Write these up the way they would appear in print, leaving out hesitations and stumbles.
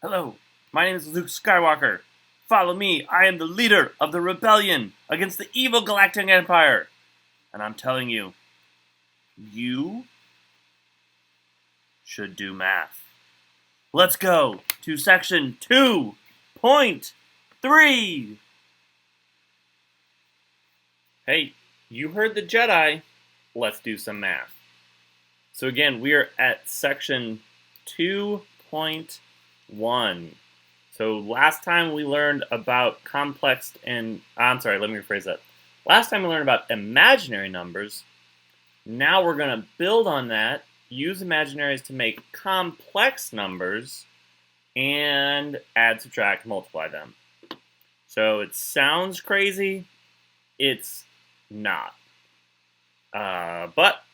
Hello, my name is Luke Skywalker. Follow me, I am the leader of the rebellion against the evil Galactic Empire. And I'm telling you, you should do math. Let's go to section 2.3. Hey, you heard the Jedi. Let's do some math. So again, we are at section 2.1. So last time we learned about complex and, let me rephrase that. Last time we learned about imaginary numbers. Now we're going to build on that, use imaginaries to make complex numbers, and add, subtract, multiply them. So it sounds crazy. It's not. But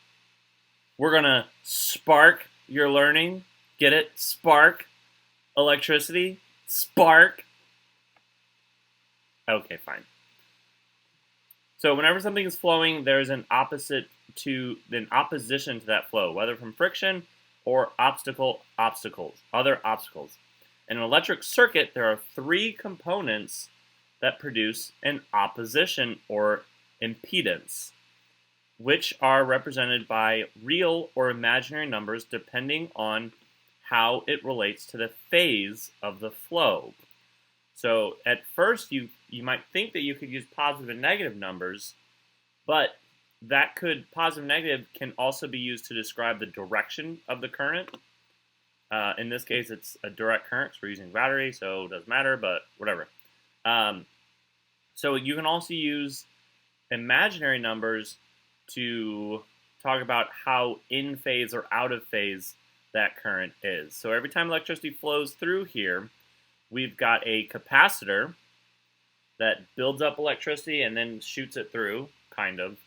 we're going to spark your learning. Get it? Spark. Electricity. Spark. Okay, fine. So whenever something is flowing, there's an opposition to that flow, whether from friction or other obstacles. In an electric circuit, there are three components that produce an opposition or impedance, which are represented by real or imaginary numbers depending on how it relates to the phase of the flow. So at first you might think that you could use positive and negative numbers, but positive and negative can also be used to describe the direction of the current. In this case, it's a direct current, so we're using battery, so it doesn't matter, but whatever. So you can also use imaginary numbers to talk about how in phase or out of phase that current is. So every time electricity flows through here, we've got a capacitor that builds up electricity and then shoots it through, kind of.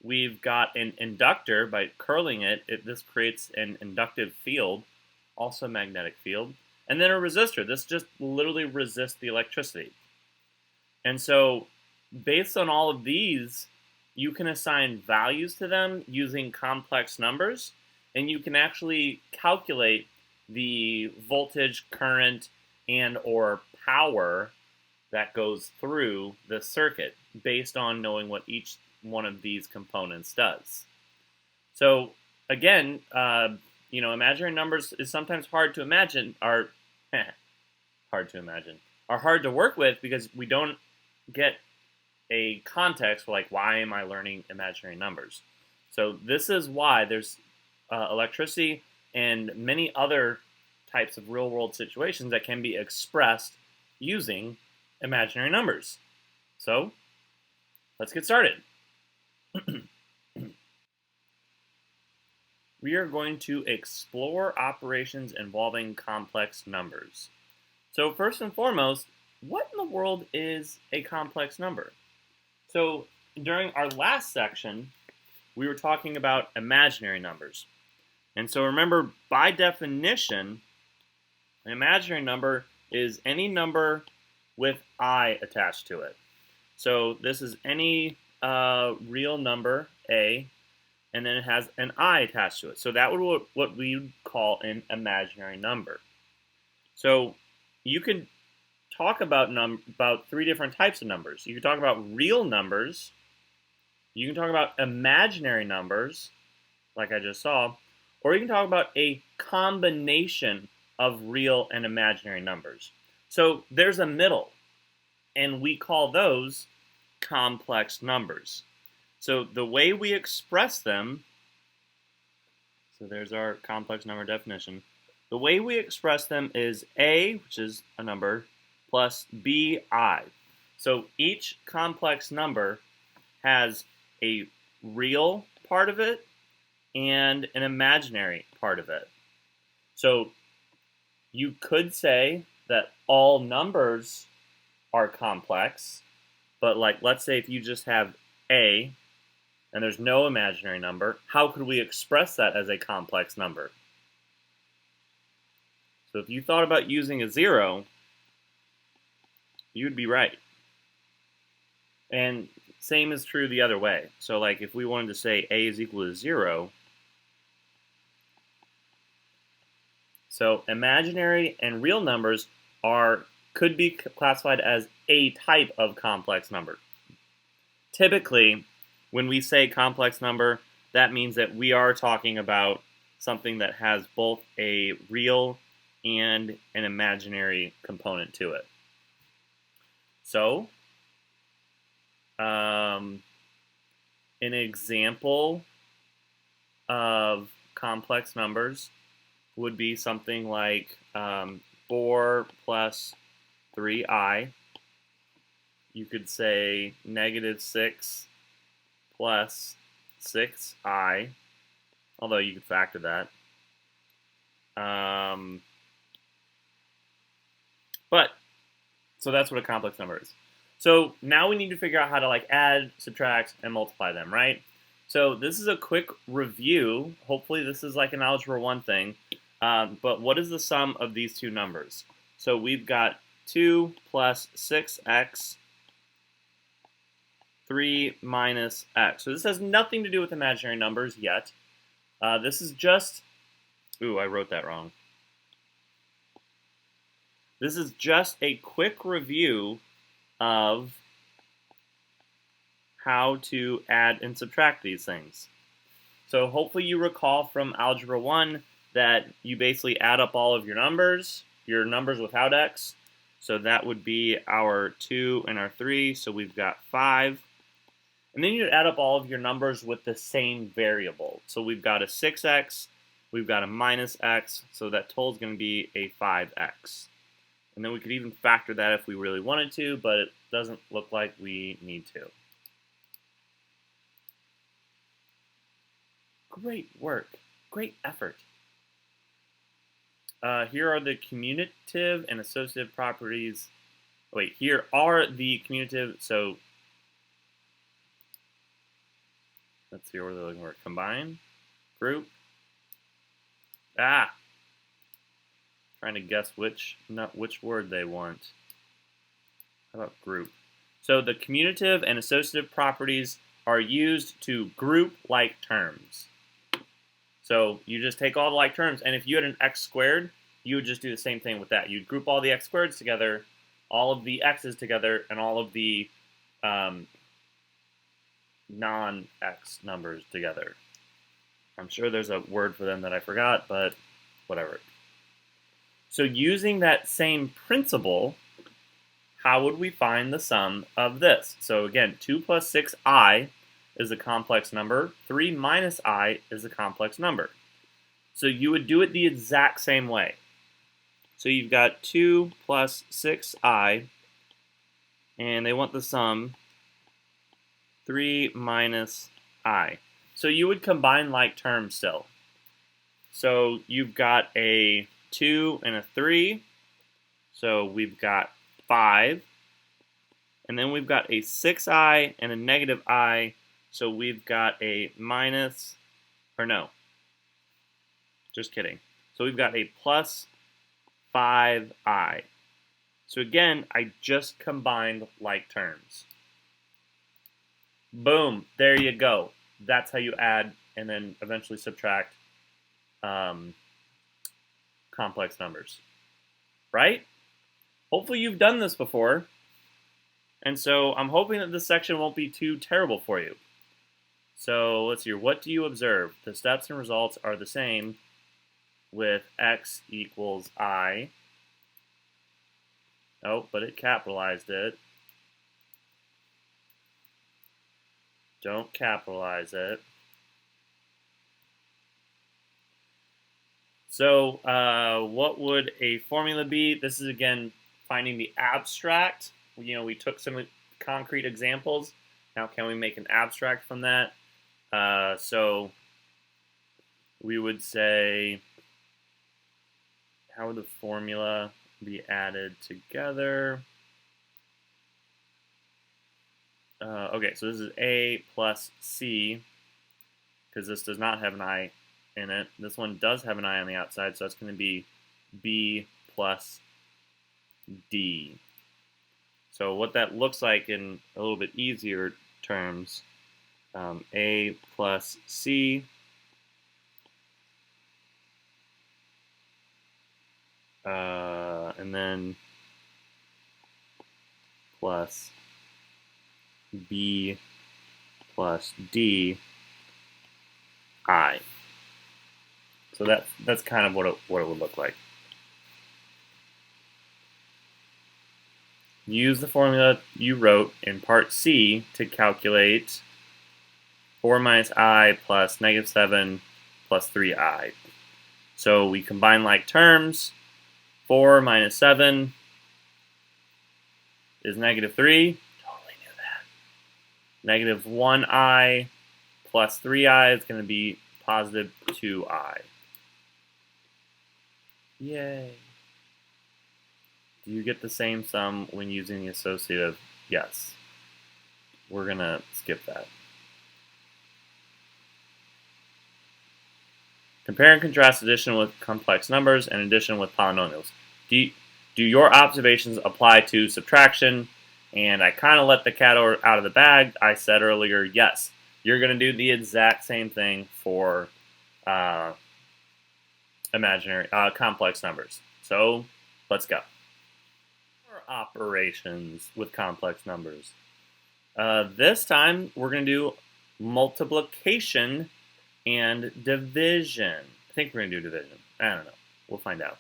We've got an inductor. By curling it, this creates an inductive field, also a magnetic field. And then a resistor. This just literally resists the electricity. And so, based on all of these, you can assign values to them using complex numbers, and you can actually calculate the voltage, current, and or power that goes through the circuit based on knowing what each one of these components does. So again, imaginary numbers is sometimes hard to work with because we don't get a context for like, why am I learning imaginary numbers? So this is why there's electricity and many other types of real-world situations that can be expressed using imaginary numbers. So let's get started. We are going to explore operations involving complex numbers. So first and foremost, what in the world is a complex number? So during our last section, we were talking about imaginary numbers. And so remember, by definition, an imaginary number is any number with I attached to it. So this is any real number, A, and then it has an I attached to it. So that would be what we would call an imaginary number. So you can talk about three different types of numbers. You can talk about real numbers. You can talk about imaginary numbers, like I just saw, or you can talk about a combination of real and imaginary numbers. So there's a middle, and we call those complex numbers. So the way we express them, so there's our complex number definition. The way we express them is A, which is a number, plus BI. So each complex number has a real part of it and an imaginary part of it. So you could say that all numbers are complex, but like let's say if you just have A and there's no imaginary number, how could we express that as a complex number? So if you thought about using a 0, you'd be right. And same is true the other way. So like if we wanted to say A is equal to 0, So imaginary and real numbers could be classified as a type of complex number. Typically, when we say complex number, that means that we are talking about something that has both a real and an imaginary component to it. So, an example of complex numbers would be something like 4 plus 3i. You could say -6 plus 6i, although you could factor that. So that's what a complex number is. So now we need to figure out how to add, subtract, and multiply them, right? So this is a quick review. Hopefully this is like an Algebra 1 thing. But what is the sum of these two numbers? So we've got 2 plus 6x, 3 minus x. So this has nothing to do with imaginary numbers yet. This is just... Ooh, I wrote that wrong. This is just a quick review of how to add and subtract these things. So hopefully you recall from Algebra 1 that you basically add up all of your numbers without x. So that would be our 2 and our 3, so we've got 5. And then you add up all of your numbers with the same variable. So we've got a 6x, we've got a minus x, so that total is going to be a 5x. And then we could even factor that if we really wanted to, but it doesn't look like we need to. Great work. Great effort. Here are the commutative and associative properties. Wait, here are the commutative, so let's see where they're looking for. Combine, group. Trying to guess which word they want. How about group? So the commutative and associative properties are used to group like terms. So you just take all the like terms, and if you had an x squared, you would just do the same thing with that. You'd group all the x squareds together, all of the x's together, and all of the non-x numbers together. I'm sure there's a word for them that I forgot, but whatever. So using that same principle, how would we find the sum of this? So again, 2 plus 6i is a complex number. 3 minus I is a complex number. So you would do it the exact same way. So you've got 2 plus 6i, and they want the sum 3 minus I. So you would combine like terms still. So you've got a 2 and a 3. So we've got 5. And then we've got a 6i and a negative I. So we've got a minus, or no, just kidding. So we've got a plus 5i. So again, I just combined like terms. Boom, there you go. That's how you add and then eventually subtract complex numbers, right? Hopefully you've done this before. And so I'm hoping that this section won't be too terrible for you. So let's see here. What do you observe? The steps and results are the same with x equals I. Oh, but it capitalized it. Don't capitalize it. So what would a formula be? This is, again, finding the abstract. We took some concrete examples. Now can we make an abstract from that? So we would say, how would the formula be added together? Okay, so this is A plus C, because this does not have an I in it. This one does have an I on the outside, so that's going to be B plus D. So what that looks like in a little bit easier terms, A plus C and then plus b plus d I. So that's kind of what it would look like. Use the formula you wrote in part C to calculate 4 minus I plus negative 7 plus 3I. So we combine like terms. 4 minus 7 is negative 3. Totally knew that. Negative 1I plus 3I is going to be positive 2I. Yay. Do you get the same sum when using the associative? Yes. We're going to skip that. Compare and contrast addition with complex numbers and addition with polynomials. Do your observations apply to subtraction? And I kind of let the cat out of the bag. I said earlier, yes. You're going to do the exact same thing for imaginary complex numbers. So let's go. Operations with complex numbers. This time we're going to do multiplication and division. I think we're going to do division. I don't know. We'll find out.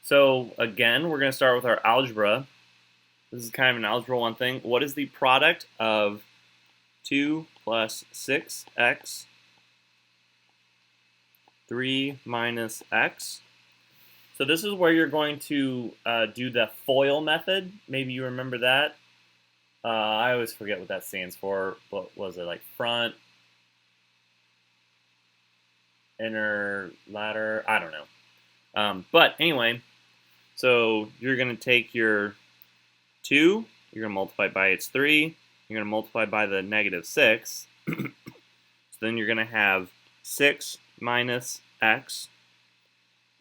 So again, we're going to start with our algebra. This is kind of an algebra 1 thing. What is the product of 2 plus 6x, 3 minus x? So this is where you're going to do the FOIL method. Maybe you remember that. I always forget what that stands for. What was it, like front, inner, ladder? I don't know. But anyway, so you're going to take your 2, you're going to multiply it by its 3, you're going to multiply by the negative 6. So then you're going to have 6 minus x.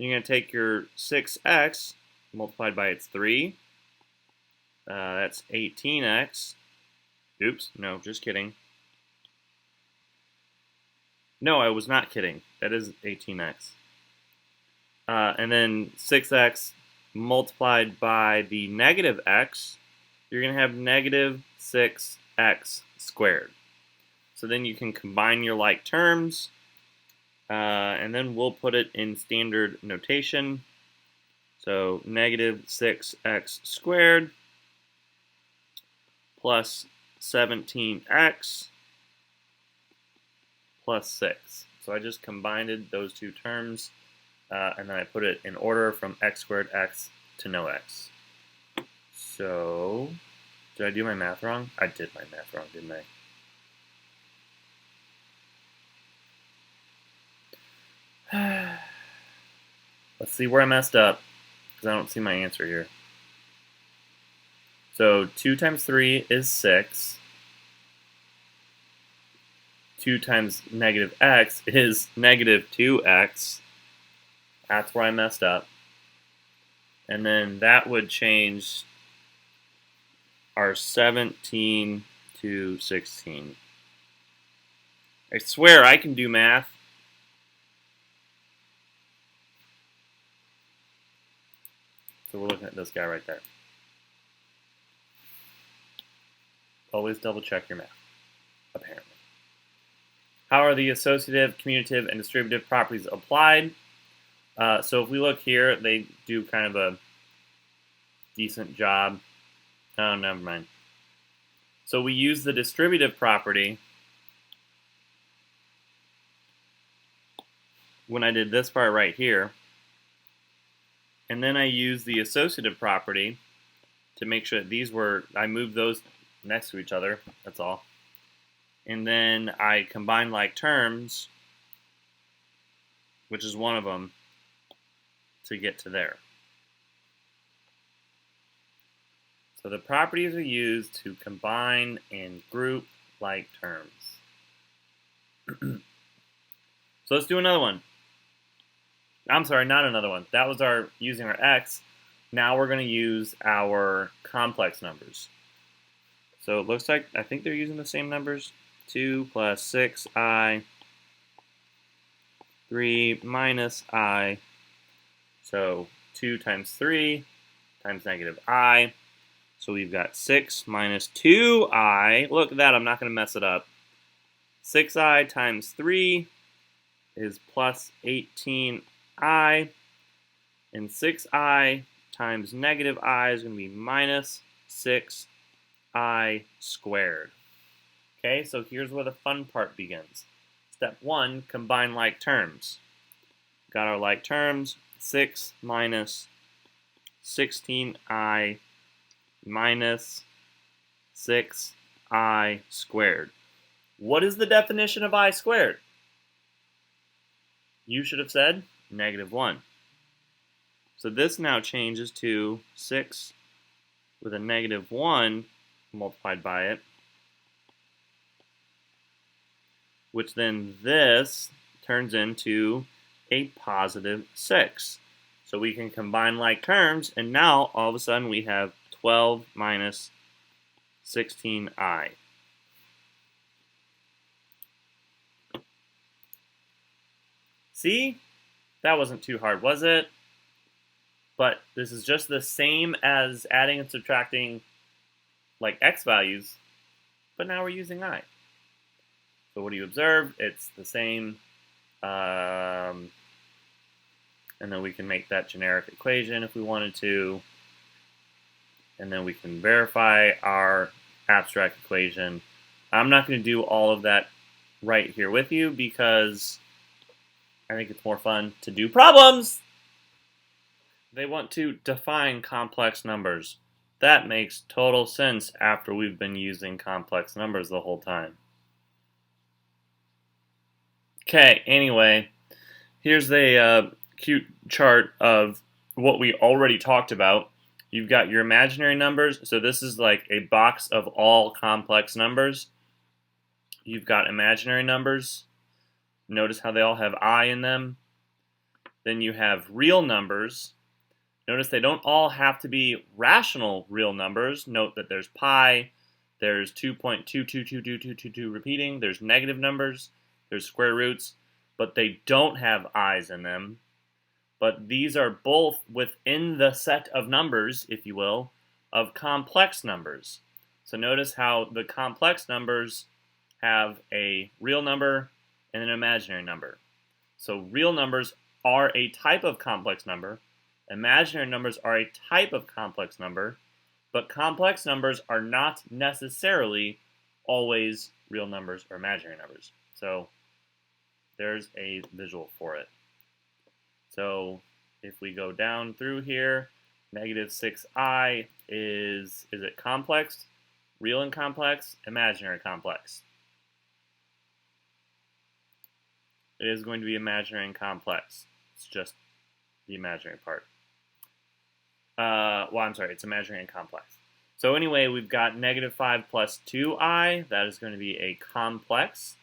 You're going to take your 6x multiplied by its 3. That's 18x. Oops, no, just kidding. No, I was not kidding. That is 18x. And then 6x multiplied by the negative x, you're going to have negative 6x squared. So then you can combine your like terms. And then we'll put it in standard notation. So negative 6x squared plus 17x plus 6. So I just combined those two terms, and then I put it in order from x squared x to no x. So, did I do my math wrong? I did my math wrong, didn't I? Let's see where I messed up, because I don't see my answer here. So 2 times 3 is 6. 2 times negative x is negative 2x. That's where I messed up. And then that would change our 17 to 16. I swear I can do math. So we're looking at this guy right there. Always double check your math, apparently. How are the associative, commutative, and distributive properties applied? So if we look here, they do kind of a decent job. Oh, never mind. So we use the distributive property when I did this part right here. And then I use the associative property to make sure that these were, I moved those next to each other, that's all. And then I combine like terms, which is one of them, to get to there. So the properties are used to combine and group like terms. So let's do another one. I'm sorry, not another one. That was our using our x. Now we're going to use our complex numbers. So it looks like, I think they're using the same numbers. 2 plus 6i, 3 minus I. So 2 times 3 times negative I. So we've got 6 minus 2I. Look at that, I'm not going to mess it up. 6I times 3 is plus 18I. And 6I times negative I is going to be minus 6I squared. Okay, so here's where the fun part begins. Step 1, combine like terms. Got our like terms, 6 minus 16I minus 6I squared. What is the definition of I squared? You should have said negative 1. So this now changes to 6 with a negative 1 multiplied by it, which then this turns into a positive 6. So we can combine like terms, and now all of a sudden we have 12 minus 16I. See? That wasn't too hard, was it? But this is just the same as adding and subtracting like x values, but now we're using I. So what do you observe? It's the same, and then we can make that generic equation if we wanted to, and then we can verify our abstract equation. I'm not going to do all of that right here with you because I think it's more fun to do problems. They want to define complex numbers. That makes total sense after we've been using complex numbers the whole time. Okay, anyway, here's a cute chart of what we already talked about. You've got your imaginary numbers, so this is like a box of all complex numbers. You've got imaginary numbers. Notice how they all have I in them. Then you have real numbers. Notice they don't all have to be rational real numbers. Note that there's pi, there's 2.222222 repeating, there's negative numbers, there's square roots, but they don't have i's in them. But these are both within the set of numbers, if you will, of complex numbers. So notice how the complex numbers have a real number and an imaginary number. So real numbers are a type of complex number. Imaginary numbers are a type of complex number, but complex numbers are not necessarily always real numbers or imaginary numbers. So there's a visual for it. So if we go down through here, negative 6I is it complex, real and complex, imaginary complex? It is going to be imaginary and complex. It's just the imaginary part. Well, I'm sorry, it's imaginary and complex. So anyway, we've got negative 5 plus 2I. That is going to be a complex.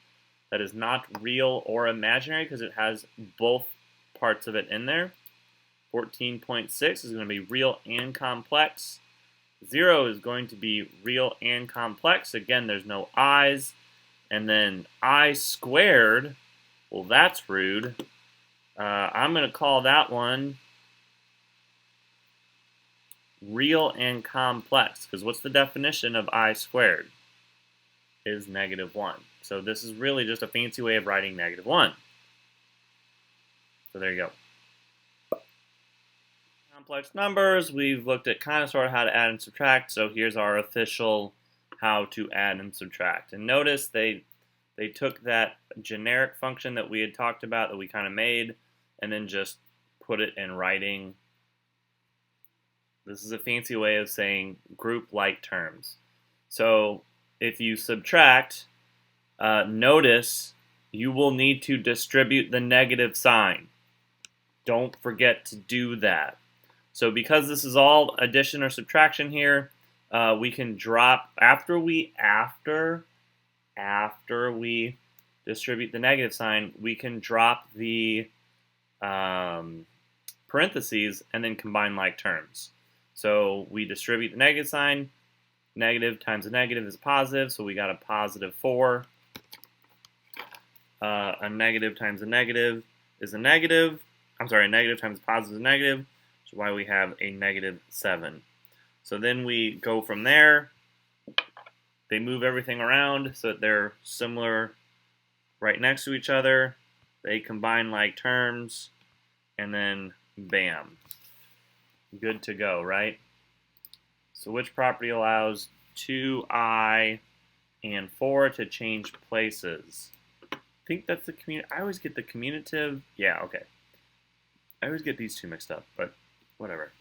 That is not real or imaginary because it has both parts of it in there. 14.6 is going to be real and complex. 0 is going to be real and complex. Again, there's no i's. And then I squared, well, that's rude. I'm going to call that one real and complex, because what's the definition of I squared? Is negative 1. So this is really just a fancy way of writing negative 1. So there you go. Complex numbers, we've looked at kind of sort of how to add and subtract, so here's our official how to add and subtract. And notice they took that generic function that we had talked about, that we kind of made, and then just put it in writing. This is a fancy way of saying group like terms. So if you subtract, notice you will need to distribute the negative sign. Don't forget to do that. So because this is all addition or subtraction here, we can drop after we distribute the negative sign, we can drop the parentheses and then combine like terms. So we distribute the negative sign. Negative times a negative is positive, so we got a positive 4. A negative times a negative is a negative. I'm sorry, a negative times a positive is a negative. So is why we have a negative 7. So then we go from there. They move everything around so that they're similar right next to each other. They combine like terms, and then bam. Good to go, right? So which property allows 2i and 4 to change places? I think that's the I always get the commutative. Yeah, okay. I always get these two mixed up, but whatever.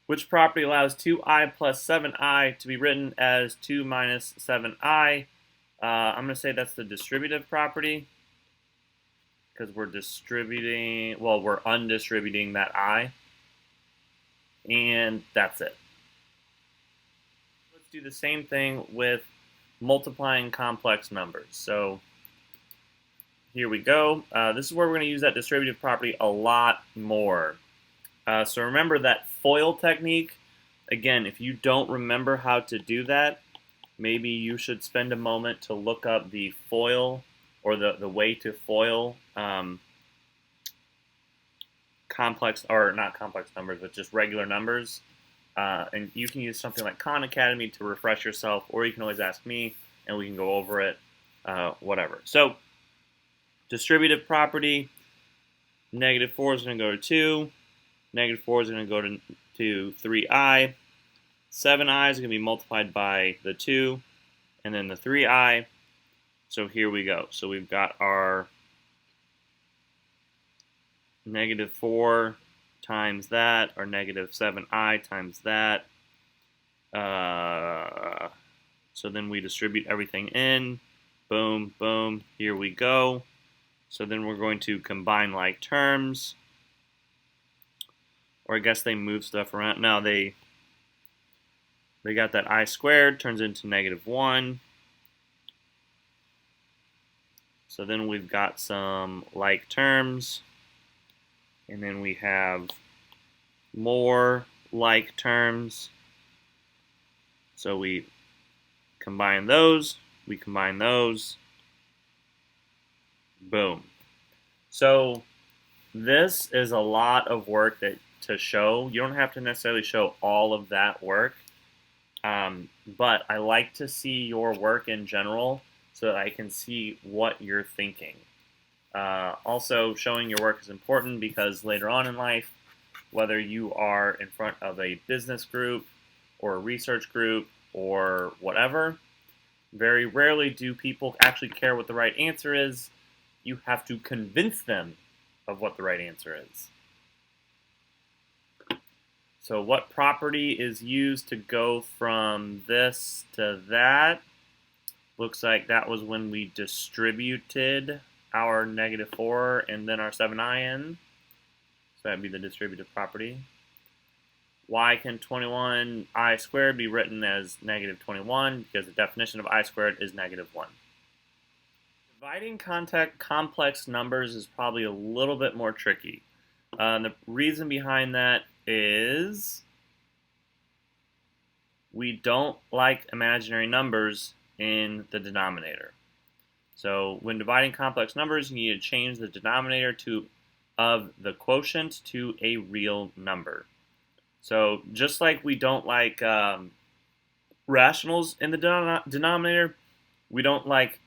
Which property allows 2i plus 7i to be written as 2 minus 7i? I'm going to say that's the distributive property, because we're distributing, well, we're undistributing that I. And that's it. Let's do the same thing with multiplying complex numbers. So here we go. This is where we're going to use that distributive property a lot more. So remember that FOIL technique. Again, if you don't remember how to do that, maybe you should spend a moment to look up the FOIL, or the way to FOIL complex, or not complex numbers, but just regular numbers. And you can use something like Khan Academy to refresh yourself, or you can always ask me and we can go over it, whatever. So distributive property, negative 4 is going to go to 2, negative 4 is going to go to 3i, 7i is going to be multiplied by the 2, and then the 3i. So here we go. So we've got our negative 4 times that, or negative 7i times that. So then we distribute everything in. Boom, boom, here we go. So then we're going to combine like terms. Or I guess they move stuff around. No, they got that I squared, turns into negative 1. So then we've got some like terms. And then we have more like terms. So we combine those, boom. So this is a lot of work to show. You don't have to necessarily show all of that work, but I like to see your work in general so that I can see what you're thinking. Also, showing your work is important because later on in life, whether you are in front of a business group or a research group or whatever, very rarely do people actually care what the right answer is. You have to convince them of what the right answer is. So what property is used to go from this to that? Looks like that was when we distributed our negative 4 and then our 7i in. So that'd be the distributive property. Why can 21i squared be written as negative 21? Because the definition of I squared is negative 1. Dividing complex numbers is probably a little bit more tricky. The reason behind that is we don't like imaginary numbers in the denominator. So when dividing complex numbers, you need to change the denominator of the quotient to a real number. So just like we don't like rationals in the denominator, we don't like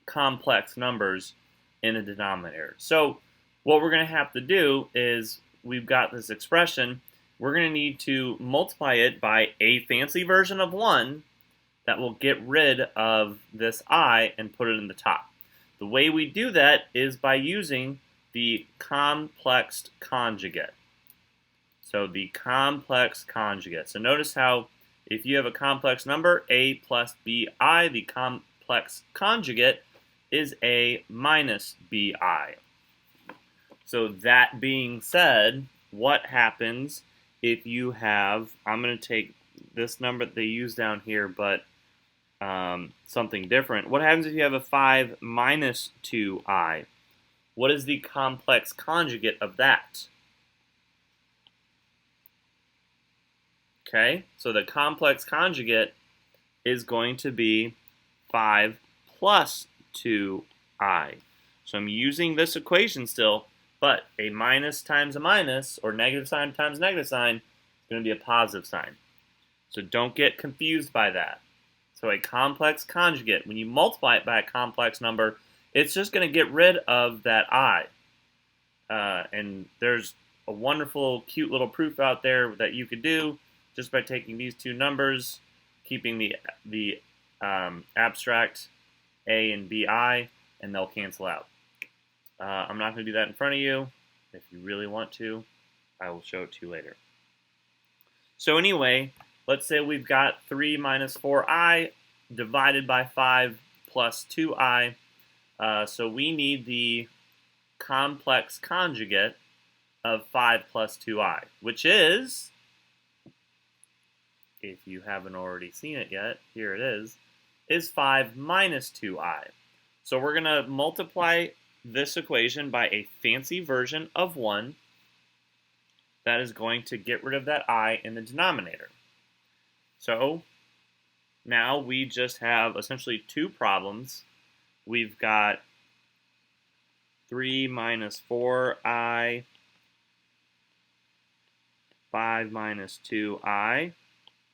complex numbers in the denominator. So what we're going to have to do is, we've got this expression, we're going to need to multiply it by a fancy version of 1 that will get rid of this I and put it in the top. The way we do that is by using the complex conjugate. So the complex conjugate. So notice how if you have a complex number, a plus bi, the complex conjugate is a minus bi. So that being said, what happens if you have, I'm going to take this number that they use down here, but something different. What happens if you have a 5 minus 2i? What is the complex conjugate of that? Okay, so the complex conjugate is going to be 5 plus 2i. So I'm using this equation still, But a minus times a minus, or negative sign times negative sign, is going to be a positive sign. So don't get confused by that. So a complex conjugate, when you multiply it by a complex number, it's just going to get rid of that I. And there's a wonderful, cute little proof out there that you could do just by taking these two numbers, keeping the abstract a and bi, and they'll cancel out. I'm not going to do that in front of you. If you really want to, I will show it to you later. So anyway, let's say we've got 3 minus 4i divided by 5 plus 2i. So we need the complex conjugate of 5 plus 2i, which is, if you haven't already seen it yet, here it is 5 minus 2i. So we're going to multiply this equation by a fancy version of 1 that is going to get rid of that I in the denominator. So now we just have essentially two problems. We've got 3 minus 4i, 5 minus 2i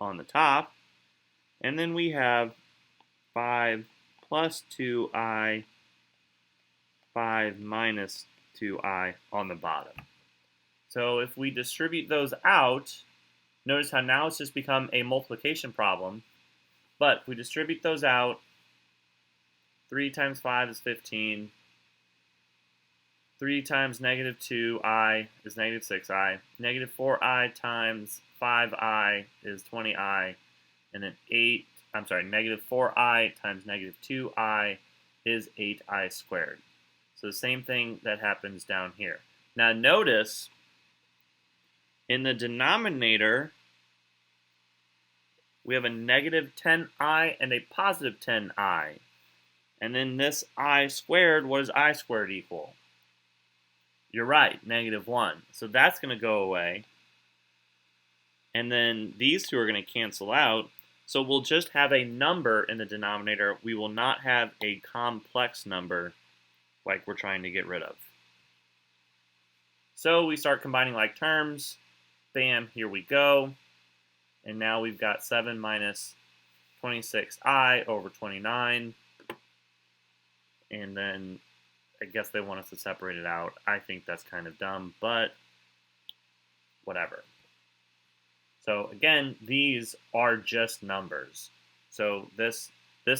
on the top, and then we have 5 plus 2i, 5 minus 2i on the bottom. So if we distribute those out, notice how now it's just become a multiplication problem. But if we distribute those out, 3 times 5 is 15. 3 times negative 2i is negative 6i. Negative 4i times 5i is 20i. And then negative 4i times negative 2i is 8i squared. So the same thing that happens down here. Now notice, in the denominator, we have a negative 10i and a positive 10i. And then this I squared, what does I squared equal? You're right, negative 1. So that's going to go away. And then these two are going to cancel out. So we'll just have a number in the denominator. We will not have a complex number like we're trying to get rid of. So we start combining like terms. Bam, here we go. And now we've got 7 minus 26i over 29. And then I guess they want us to separate it out. I think that's kind of dumb, but whatever. So again, these are just numbers. So this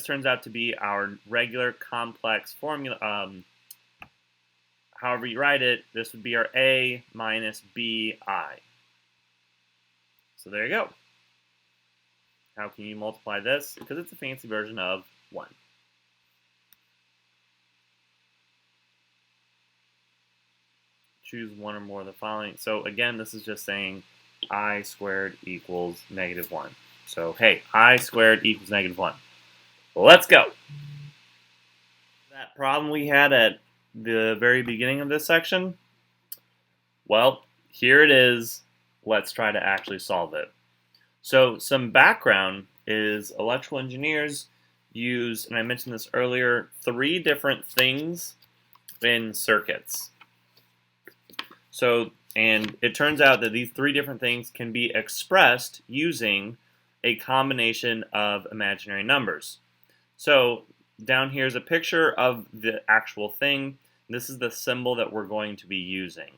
turns out to be our regular complex formula. However you write it, this would be our a minus bi. So there you go. How can you multiply this? Because it's a fancy version of 1. Choose one or more of the following. So again, this is just saying I squared equals negative 1. So hey, I squared equals negative 1. Well, let's go. That problem we had at the very beginning of this section, well, here it is. Let's try to actually solve it. So some background is electrical engineers use, and I mentioned this earlier, 3 different things in circuits. So, and it turns out that these 3 different things can be expressed using a combination of imaginary numbers. So down here is a picture of the actual thing. This is the symbol that we're going to be using.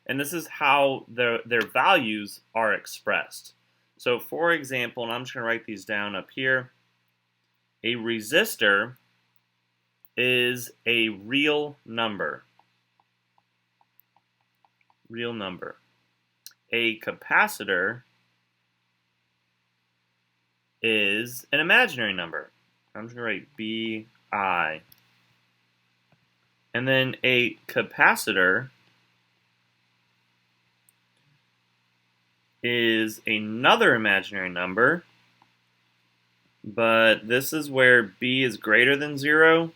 And this is how their values are expressed. So for example, and I'm just going to write these down up here, a resistor is a real number. Real number. A capacitor is an imaginary number. I'm just going to write Bi. And then a capacitor is another imaginary number, but this is where B is greater than 0.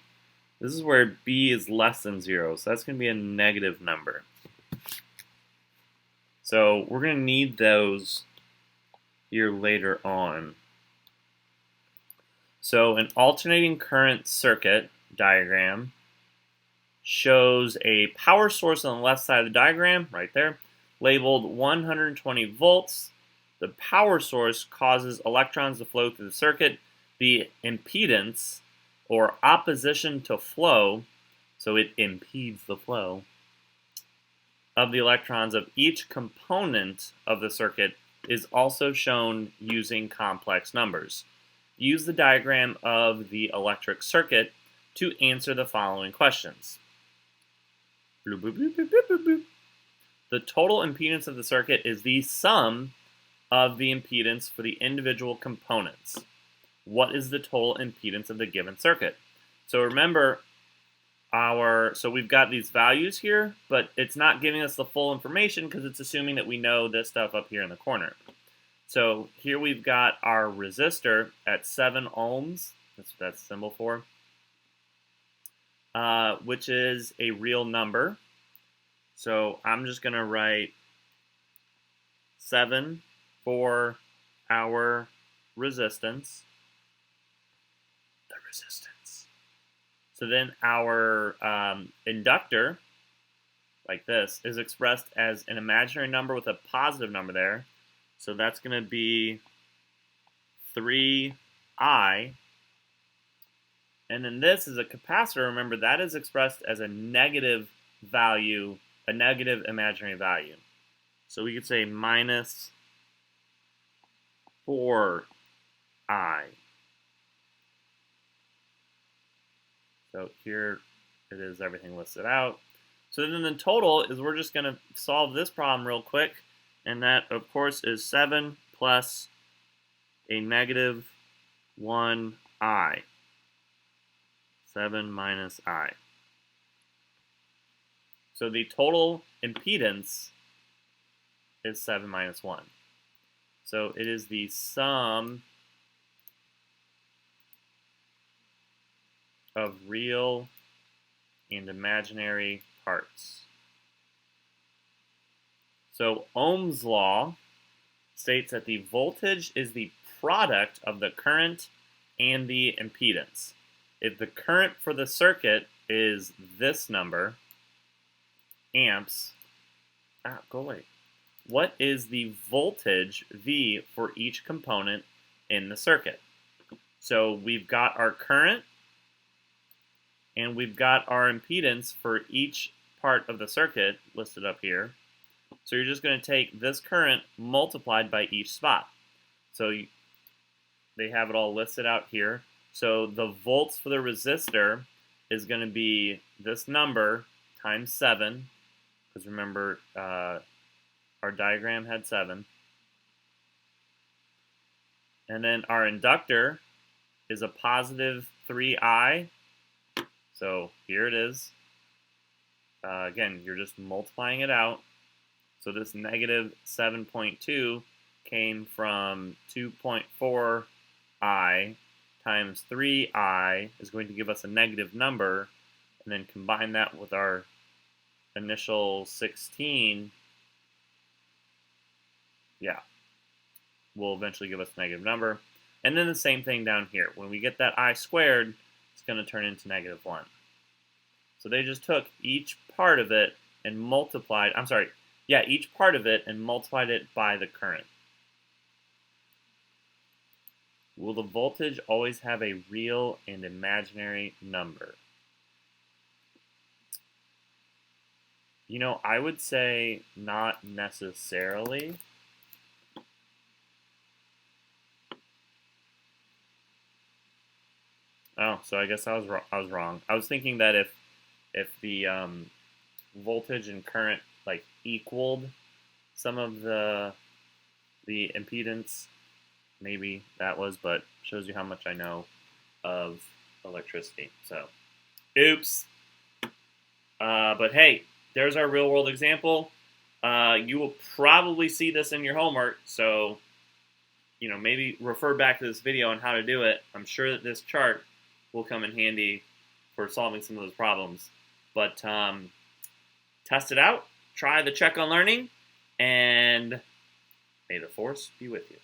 This is where B is less than 0, so that's going to be a negative number. So we're going to need those here later on. So an alternating current circuit diagram shows a power source on the left side of the diagram, right there, labeled 120 volts. The power source causes electrons to flow through the circuit. The impedance, or opposition to flow, so it impedes the flow, of the electrons of each component of the circuit is also shown using complex numbers. Use the diagram of the electric circuit to answer the following questions. Bloop, bloop, bloop, bloop, bloop, bloop. The total impedance of the circuit is the sum of the impedance for the individual components. What is the total impedance of the given circuit? So remember, so we've got these values here, but it's not giving us the full information because it's assuming that we know this stuff up here in the corner. So here we've got our resistor at 7 ohms, that's what that's symbol for, which is a real number. So I'm just going to write 7 for our resistance. The resistance. So then our inductor, like this, is expressed as an imaginary number with a positive number there. So that's going to be 3I. And then this is a capacitor. Remember, that is expressed as a negative value, a negative imaginary value. So we could say minus 4I. So here it is, everything listed out. So then the total is, we're just going to solve this problem real quick. And that, of course, is 7 plus a negative 1I. 7 minus I. So the total impedance is 7 minus 1. So it is the sum of real and imaginary parts. So Ohm's law states that the voltage is the product of the current and the impedance. If the current for the circuit is this number, amps, go away. What is the voltage, V, for each component in the circuit? So we've got our current, and we've got our impedance for each part of the circuit listed up here. So you're just going to take this current multiplied by each spot. So they have it all listed out here. So the volts for the resistor is going to be this number times 7, because remember our diagram had 7. And then our inductor is a positive 3I. So here it is. Again, you're just multiplying it out. So this negative 7.2 came from 2.4I times 3I is going to give us a negative number, and then combine that with our initial 16, will eventually give us a negative number. And then the same thing down here. When we get that I squared, it's going to turn into negative 1. So they just took each part of it and multiplied, each part of it and multiplied it by the current. Will the voltage always have a real and imaginary number? You know, I would say not necessarily. Oh, so I guess I was wrong. I was thinking that if the voltage and current like equaled some of the impedance, maybe that was, but shows you how much I know of electricity. So, oops. But hey, there's our real world example. You will probably see this in your homework, so maybe refer back to this video on how to do it. I'm sure that this chart will come in handy for solving some of those problems. But test it out, try the check on learning, and may the force be with you.